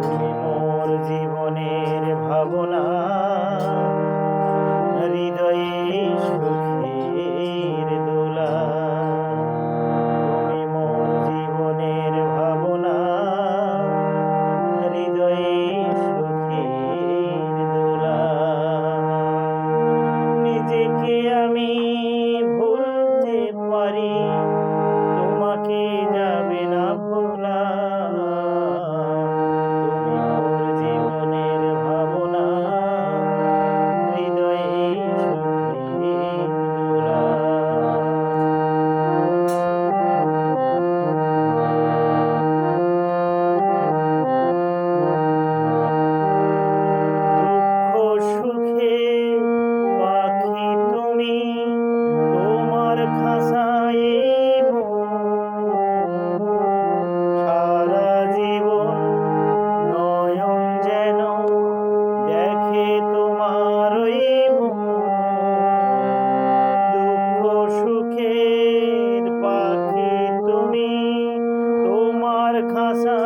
তুমি মোর জীবনের ভাবনা, হৃদয়ে সুখের দোলা। তুমি মোর জীবনের ভাবনা, হৃদয়ে সুখের দোলা। নিজেকে আমি ভুলতে পারি, তোমাকে যাবে না ভোলা। তুমি মোর জীবনের ভাবনা, হৃদয়ে সুখের দোলা। দুঃখ সুখে পাখি তুমি, তোমার খাঁচায় সারা জীবন নয়ন যেন দেখে তোমার ওই মুখ। দুঃখ সুখের পাখি তুমি, তোমার খাঁচা